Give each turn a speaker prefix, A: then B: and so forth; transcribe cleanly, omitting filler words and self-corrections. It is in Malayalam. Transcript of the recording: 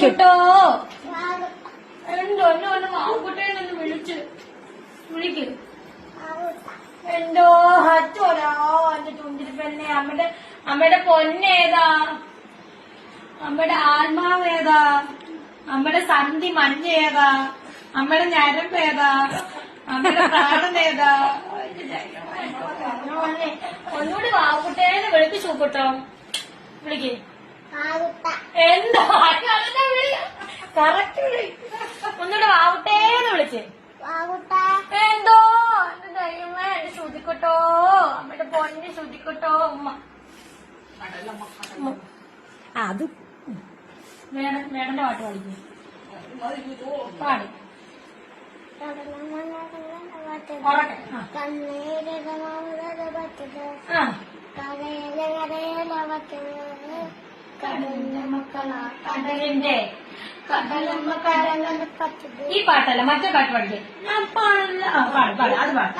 A: വിളിക്കട്ടോ. എന്തോ എന്നെ ഒന്ന് വാവുകുട്ടേന്നൊന്ന് വിളിക്ക്. എന്തോ ഹച്ചോടാ എന്റെ ചുണ്ടിരിപ്പന്നെ. അമ്മയുടെ പൊന്നേതാ, അമ്മയുടെ ആത്മാവേതാ, അമ്മയുടെ സന്ധി മഞ്ഞേതാ, അമ്മയുടെ ഞരമ്പേതാ, അമ്മയുടെ പ്രാണനേതാ. ഒന്നുകൂടി വാവുകുട്ടേന്ന് വിളിക്ക് ചൂക്കട്ടോ. വിളിക്ക്. എന്തോ കറക്റ്റ് വിളി. ഒന്നുകൂടെ വാവുട്ടേന്ന് വിളിച്ച്. എന്തോ എന്റെ ദൈവമേ, എന്റെ ശ്രുതിക്കട്ടോ, അമ്മയുടെ പൊന്നെ ശ്രുതിക്കട്ടോ. ഉമ്മ അത് മേടന്റെ പാട്ട് പാടിക്കും. പാടി കടലിന്റെ ഈ പാട്ടല്ല, മറ്റേ പാട്ട് പാടിക്കേ. പാടല്ല, പാട് പാട്, അത് പാട്.